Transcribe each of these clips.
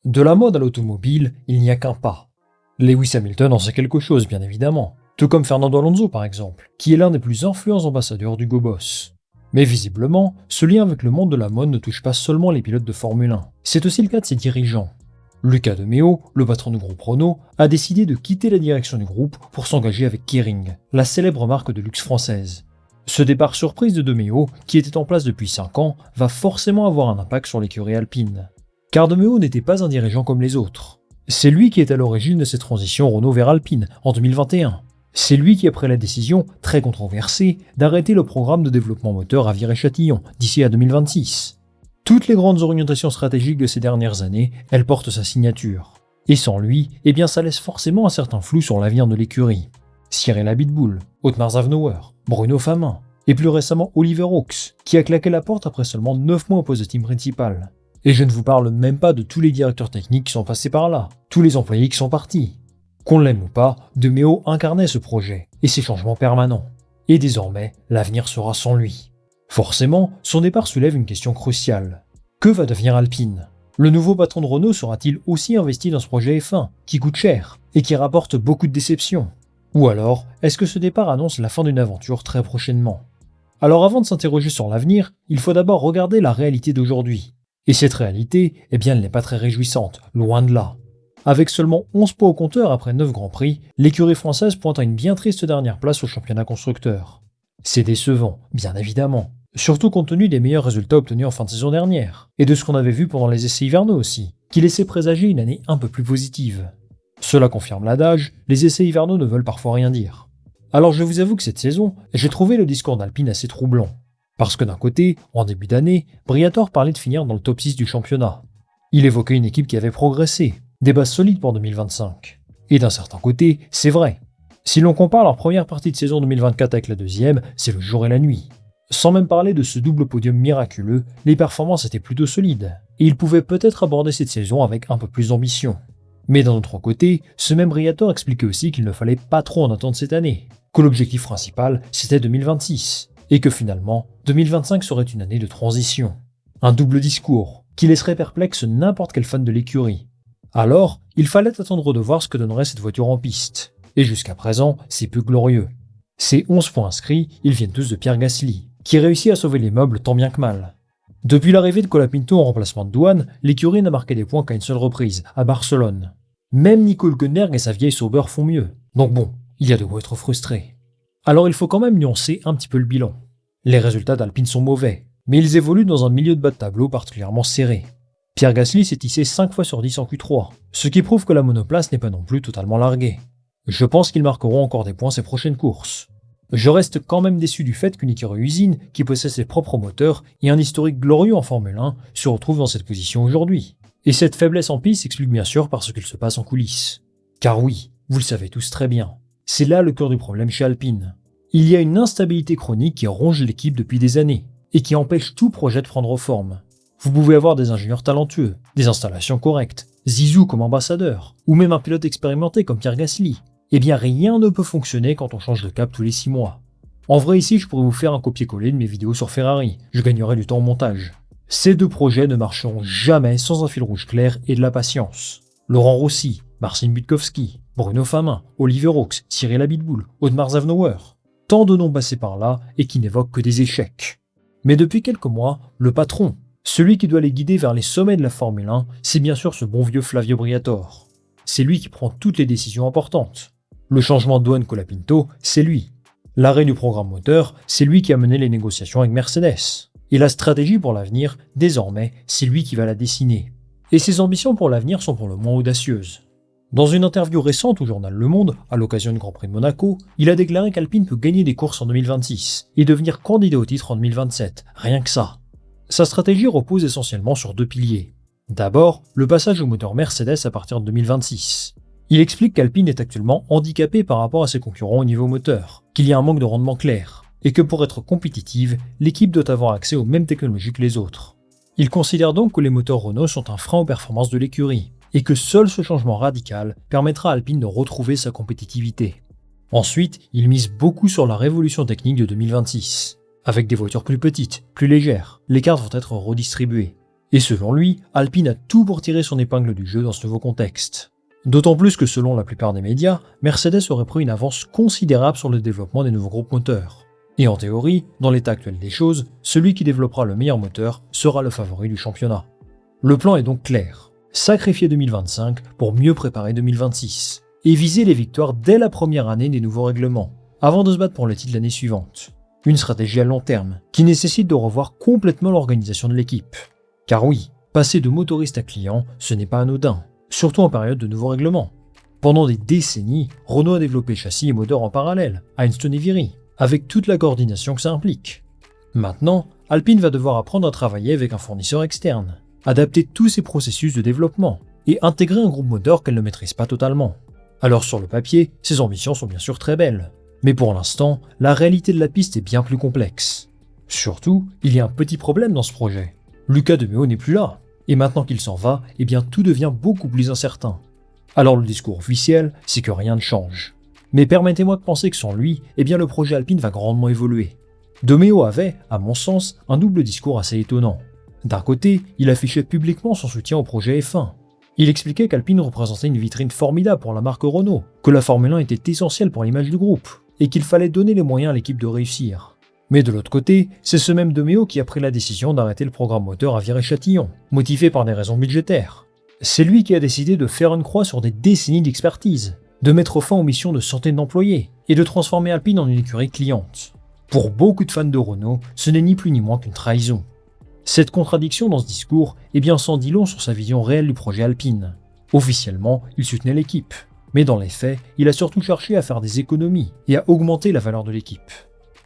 De la mode à l'automobile, il n'y a qu'un pas. Lewis Hamilton en sait quelque chose, bien évidemment, tout comme Fernando Alonso par exemple, qui est l'un des plus influents ambassadeurs du Go Boss. Mais visiblement, ce lien avec le monde de la mode ne touche pas seulement les pilotes de Formule 1, c'est aussi le cas de ses dirigeants. Luca De Meo, le patron du groupe Renault, a décidé de quitter la direction du groupe pour s'engager avec Kering, la célèbre marque de luxe française. Ce départ surprise de Meo, qui était en place depuis 5 ans, va forcément avoir un impact sur l'écurie alpine. Car De Meo n'était pas un dirigeant comme les autres. C'est lui qui est à l'origine de cette transition Renault vers Alpine en 2021. C'est lui qui a pris la décision, très controversée, d'arrêter le programme de développement moteur à Viré-Châtillon d'ici à 2026. Toutes les grandes orientations stratégiques de ces dernières années, elles portent sa signature. Et sans lui, eh bien ça laisse forcément un certain flou sur l'avenir de l'écurie. Cyril Abiteboul, Otmar Szafnauer, Bruno Famin, et plus récemment Oliver Oaks, qui a claqué la porte après seulement 9 mois au poste de team principal. Et je ne vous parle même pas de tous les directeurs techniques qui sont passés par là, tous les employés qui sont partis. Qu'on l'aime ou pas, De Meo incarnait ce projet, et ses changements permanents. Et désormais, l'avenir sera sans lui. Forcément, son départ soulève une question cruciale. Que va devenir Alpine ? Le nouveau patron de Renault sera-t-il aussi investi dans ce projet F1, qui coûte cher, et qui rapporte beaucoup de déceptions ? Ou alors, est-ce que ce départ annonce la fin d'une aventure très prochainement ? Alors avant de s'interroger sur l'avenir, il faut d'abord regarder la réalité d'aujourd'hui. Et cette réalité, eh bien, elle n'est pas très réjouissante, loin de là. Avec seulement 11 points au compteur après 9 Grands Prix, l'écurie française pointe à une bien triste dernière place au championnat constructeur. C'est décevant, bien évidemment, surtout compte tenu des meilleurs résultats obtenus en fin de saison dernière, et de ce qu'on avait vu pendant les essais hivernaux aussi, qui laissaient présager une année un peu plus positive. Cela confirme l'adage, les essais hivernaux ne veulent parfois rien dire. Alors je vous avoue que cette saison, j'ai trouvé le discours d'Alpine assez troublant. Parce que d'un côté, en début d'année, Briatore parlait de finir dans le top 6 du championnat. Il évoquait une équipe qui avait progressé, des bases solides pour 2025. Et d'un certain côté, c'est vrai. Si l'on compare leur première partie de saison 2024 avec la deuxième, c'est le jour et la nuit. Sans même parler de ce double podium miraculeux, les performances étaient plutôt solides, et ils pouvaient peut-être aborder cette saison avec un peu plus d'ambition. Mais d'un autre côté, ce même Briatore expliquait aussi qu'il ne fallait pas trop en attendre cette année, que l'objectif principal, c'était 2026. Et que finalement, 2025 serait une année de transition. Un double discours, qui laisserait perplexe n'importe quel fan de l'écurie. Alors, il fallait attendre de voir ce que donnerait cette voiture en piste. Et jusqu'à présent, c'est peu glorieux. Ces 11 points inscrits, ils viennent tous de Pierre Gasly, qui réussit à sauver les meubles tant bien que mal. Depuis l'arrivée de Colapinto en remplacement de Douane, l'écurie n'a marqué des points qu'à une seule reprise, à Barcelone. Même Nico Hülkenberg et sa vieille Sauber font mieux. Donc bon, il y a de quoi être frustré. Alors il faut quand même nuancer un petit peu le bilan. Les résultats d'Alpine sont mauvais, mais ils évoluent dans un milieu de bas de tableau particulièrement serré. Pierre Gasly s'est hissé 5 fois sur 10 en Q3, ce qui prouve que la monoplace n'est pas non plus totalement larguée. Je pense qu'ils marqueront encore des points ces prochaines courses. Je reste quand même déçu du fait qu'une écurie usine, qui possède ses propres moteurs et un historique glorieux en Formule 1, se retrouve dans cette position aujourd'hui. Et cette faiblesse en piste s'explique bien sûr par ce qu'il se passe en coulisses. Car oui, vous le savez tous très bien. C'est là le cœur du problème chez Alpine. Il y a une instabilité chronique qui ronge l'équipe depuis des années, et qui empêche tout projet de prendre forme. Vous pouvez avoir des ingénieurs talentueux, des installations correctes, Zizou comme ambassadeur, ou même un pilote expérimenté comme Pierre Gasly. Eh bien rien ne peut fonctionner quand on change de cap tous les 6 mois. En vrai ici je pourrais vous faire un copier-coller de mes vidéos sur Ferrari, je gagnerai du temps au montage. Ces deux projets ne marcheront jamais sans un fil rouge clair et de la patience. Laurent Rossi, Marcin Budkowski, Bruno Famin, Oliver Oaks, Cyril Abiteboul, Otmar Szafnauer. Tant de noms passés par là et qui n'évoquent que des échecs. Mais depuis quelques mois, le patron, celui qui doit les guider vers les sommets de la Formule 1, c'est bien sûr ce bon vieux Flavio Briatore. C'est lui qui prend toutes les décisions importantes. Le changement de douane Colapinto, c'est lui. L'arrêt du programme moteur, c'est lui qui a mené les négociations avec Mercedes. Et la stratégie pour l'avenir, désormais, c'est lui qui va la dessiner. Et ses ambitions pour l'avenir sont pour le moins audacieuses. Dans une interview récente au journal Le Monde, à l'occasion du Grand Prix de Monaco, il a déclaré qu'Alpine peut gagner des courses en 2026 et devenir candidat au titre en 2027, rien que ça. Sa stratégie repose essentiellement sur 2 piliers. D'abord, le passage au moteur Mercedes à partir de 2026. Il explique qu'Alpine est actuellement handicapé par rapport à ses concurrents au niveau moteur, qu'il y a un manque de rendement clair, et que pour être compétitive, l'équipe doit avoir accès aux mêmes technologies que les autres. Il considère donc que les moteurs Renault sont un frein aux performances de l'écurie, et que seul ce changement radical permettra à Alpine de retrouver sa compétitivité. Ensuite, il mise beaucoup sur la révolution technique de 2026. Avec des voitures plus petites, plus légères, les cartes vont être redistribuées. Et selon lui, Alpine a tout pour tirer son épingle du jeu dans ce nouveau contexte. D'autant plus que selon la plupart des médias, Mercedes aurait pris une avance considérable sur le développement des nouveaux groupes moteurs. Et en théorie, dans l'état actuel des choses, celui qui développera le meilleur moteur sera le favori du championnat. Le plan est donc clair. Sacrifier 2025 pour mieux préparer 2026. Et viser les victoires dès la première année des nouveaux règlements, avant de se battre pour le titre l'année suivante. Une stratégie à long terme, qui nécessite de revoir complètement l'organisation de l'équipe. Car oui, passer de motoriste à client, ce n'est pas anodin, surtout en période de nouveaux règlements. Pendant des décennies, Renault a développé châssis et moteurs en parallèle, à Enstone et Viry, avec toute la coordination que ça implique. Maintenant, Alpine va devoir apprendre à travailler avec un fournisseur externe, adapter tous ses processus de développement, et intégrer un groupe moteur qu'elle ne maîtrise pas totalement. Alors sur le papier, ses ambitions sont bien sûr très belles, mais pour l'instant, la réalité de la piste est bien plus complexe. Surtout, il y a un petit problème dans ce projet. Luca de Meo n'est plus là, et maintenant qu'il s'en va, eh bien tout devient beaucoup plus incertain. Alors le discours officiel, c'est que rien ne change. Mais permettez-moi de penser que sans lui, eh bien le projet Alpine va grandement évoluer. De Meo avait, à mon sens, un double discours assez étonnant. D'un côté, il affichait publiquement son soutien au projet F1. Il expliquait qu'Alpine représentait une vitrine formidable pour la marque Renault, que la Formule 1 était essentielle pour l'image du groupe, et qu'il fallait donner les moyens à l'équipe de réussir. Mais de l'autre côté, c'est ce même De Meo qui a pris la décision d'arrêter le programme moteur à Viry-Châtillon, motivé par des raisons budgétaires. C'est lui qui a décidé de faire une croix sur des décennies d'expertise, de mettre fin aux missions de centaines d'employés, et de transformer Alpine en une écurie cliente. Pour beaucoup de fans de Renault, ce n'est ni plus ni moins qu'une trahison. Cette contradiction dans ce discours est bien sans dit long sur sa vision réelle du projet Alpine. Officiellement, il soutenait l'équipe, mais dans les faits, il a surtout cherché à faire des économies et à augmenter la valeur de l'équipe.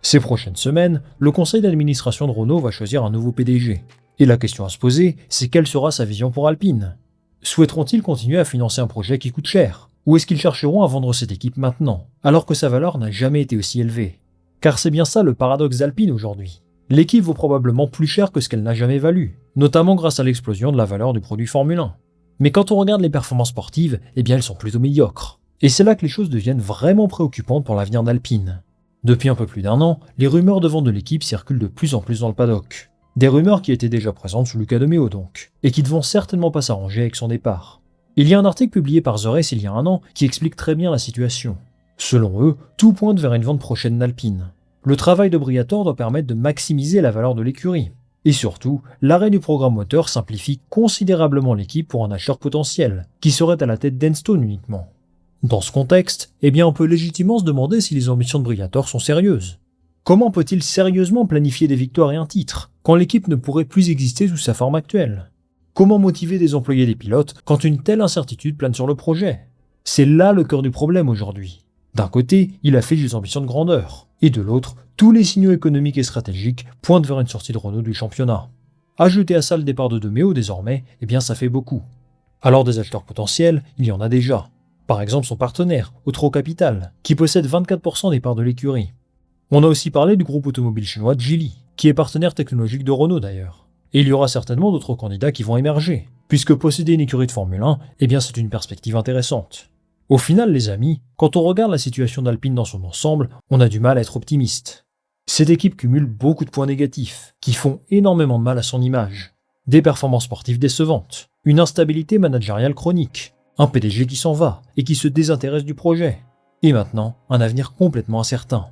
Ces prochaines semaines, le conseil d'administration de Renault va choisir un nouveau PDG. Et la question à se poser, c'est quelle sera sa vision pour Alpine? Souhaiteront-ils continuer à financer un projet qui coûte cher? Ou est-ce qu'ils chercheront à vendre cette équipe maintenant, alors que sa valeur n'a jamais été aussi élevée? Car c'est bien ça le paradoxe d'Alpine aujourd'hui. L'équipe vaut probablement plus cher que ce qu'elle n'a jamais valu, notamment grâce à l'explosion de la valeur du produit Formule 1. Mais quand on regarde les performances sportives, eh bien elles sont plutôt médiocres. Et c'est là que les choses deviennent vraiment préoccupantes pour l'avenir d'Alpine. Depuis un peu plus d'un an, les rumeurs de vente de l'équipe circulent de plus en plus dans le paddock. Des rumeurs qui étaient déjà présentes sous Luca de Meo donc, et qui ne vont certainement pas s'arranger avec son départ. Il y a un article publié par The Race il y a un an qui explique très bien la situation. Selon eux, tout pointe vers une vente prochaine d'Alpine. Le travail de Briatore doit permettre de maximiser la valeur de l'écurie. Et surtout, l'arrêt du programme moteur simplifie considérablement l'équipe pour un acheteur potentiel, qui serait à la tête d'Enstone uniquement. Dans ce contexte, eh bien on peut légitimement se demander si les ambitions de Briatore sont sérieuses. Comment peut-il sérieusement planifier des victoires et un titre, quand l'équipe ne pourrait plus exister sous sa forme actuelle? Comment motiver des employés et des pilotes quand une telle incertitude plane sur le projet? C'est là le cœur du problème aujourd'hui. D'un côté, il affiche des ambitions de grandeur, et de l'autre, tous les signaux économiques et stratégiques pointent vers une sortie de Renault du championnat. Ajouter à ça le départ de Meo désormais, eh bien ça fait beaucoup. Alors des acheteurs potentiels, il y en a déjà. Par exemple son partenaire, Otro Capital, qui possède 24% des parts de l'écurie. On a aussi parlé du groupe automobile chinois Geely, qui est partenaire technologique de Renault d'ailleurs. Et il y aura certainement d'autres candidats qui vont émerger, puisque posséder une écurie de Formule 1, eh bien c'est une perspective intéressante. Au final, les amis, quand on regarde la situation d'Alpine dans son ensemble, on a du mal à être optimiste. Cette équipe cumule beaucoup de points négatifs, qui font énormément de mal à son image. Des performances sportives décevantes, une instabilité managériale chronique, un PDG qui s'en va et qui se désintéresse du projet, et maintenant, un avenir complètement incertain.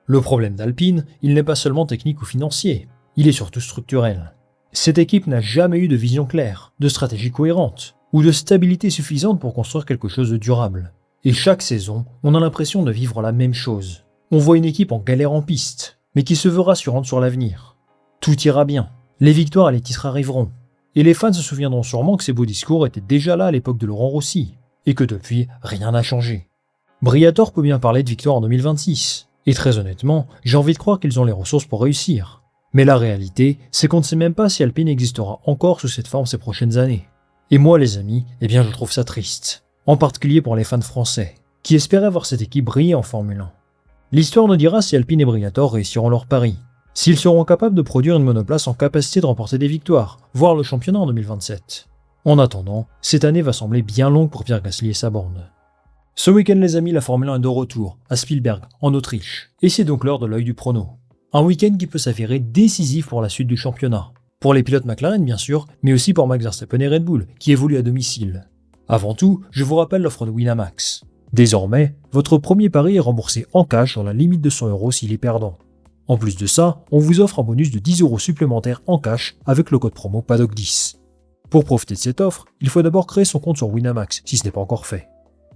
Le problème d'Alpine, il n'est pas seulement technique ou financier, il est surtout structurel. Cette équipe n'a jamais eu de vision claire, de stratégie cohérente, ou de stabilité suffisante pour construire quelque chose de durable. Et chaque saison, on a l'impression de vivre la même chose. On voit une équipe en galère en piste, mais qui se veut rassurante sur l'avenir. Tout ira bien, les victoires et les titres arriveront. Et les fans se souviendront sûrement que ces beaux discours étaient déjà là à l'époque de Laurent Rossi, et que depuis, rien n'a changé. Briatore peut bien parler de victoire en 2026, et très honnêtement, j'ai envie de croire qu'ils ont les ressources pour réussir. Mais la réalité, c'est qu'on ne sait même pas si Alpine existera encore sous cette forme ces prochaines années. Et moi les amis, eh bien je trouve ça triste. En particulier pour les fans français, qui espéraient voir cette équipe briller en Formule 1. L'histoire nous dira si Alpine et Briatore réussiront leur pari, s'ils seront capables de produire une monoplace en capacité de remporter des victoires, voire le championnat en 2027. En attendant, cette année va sembler bien longue pour Pierre Gasly et sa bande. Ce week-end les amis, la Formule 1 est de retour, à Spielberg, en Autriche, et c'est donc l'heure de l'œil du prono. Un week-end qui peut s'avérer décisif pour la suite du championnat. Pour les pilotes McLaren bien sûr, mais aussi pour Max Verstappen et Red Bull, qui évoluent à domicile. Avant tout, je vous rappelle l'offre de Winamax. Désormais, votre premier pari est remboursé en cash dans la limite de 100 € s'il est perdant. En plus de ça, on vous offre un bonus de 10 € supplémentaires en cash avec le code promo PADDOCK10. Pour profiter de cette offre, il faut d'abord créer son compte sur Winamax si ce n'est pas encore fait.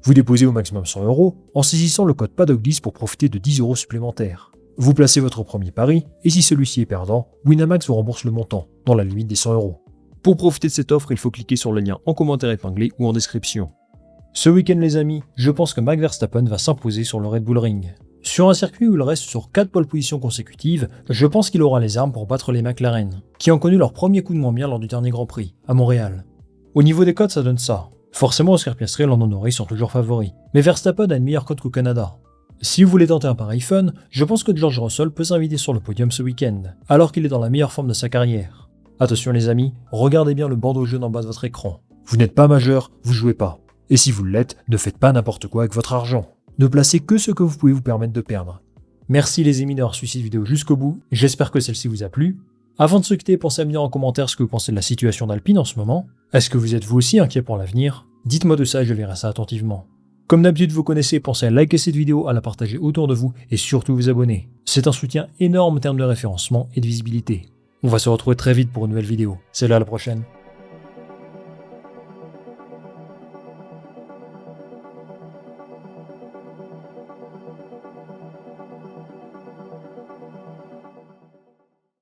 Vous déposez au maximum 100 € en saisissant le code PADDOCK10 pour profiter de 10 € supplémentaires. Vous placez votre premier pari et si celui-ci est perdant, Winamax vous rembourse le montant, dans la limite des 100 €. Pour profiter de cette offre, il faut cliquer sur le lien en commentaire épinglé ou en description. Ce week-end les amis, je pense que Max Verstappen va s'imposer sur le Red Bull Ring. Sur un circuit où il reste sur 4 pole positions consécutives, je pense qu'il aura les armes pour battre les McLaren, qui ont connu leur premier coup de moins bien lors du dernier Grand Prix, à Montréal. Au niveau des cotes, ça donne ça. Forcément, Oscar Piastri et Lando Norris sont toujours favoris, mais Verstappen a une meilleure cote qu'au Canada. Si vous voulez tenter un pari fun, je pense que George Russell peut s'inviter sur le podium ce week-end, alors qu'il est dans la meilleure forme de sa carrière. Attention les amis, regardez bien le bandeau jaune en bas de votre écran. Vous n'êtes pas majeur, vous jouez pas. Et si vous l'êtes, ne faites pas n'importe quoi avec votre argent. Ne placez que ce que vous pouvez vous permettre de perdre. Merci les amis d'avoir suivi cette vidéo jusqu'au bout, j'espère que celle-ci vous a plu. Avant de se quitter, pensez à me dire en commentaire ce que vous pensez de la situation d'Alpine en ce moment. Est-ce que vous êtes vous aussi inquiet pour l'avenir? Dites-moi de ça et je verrai ça attentivement. Comme d'habitude vous connaissez, pensez à liker cette vidéo, à la partager autour de vous et surtout vous abonner. C'est un soutien énorme en termes de référencement et de visibilité. On va se retrouver très vite pour une nouvelle vidéo. Salut à la prochaine.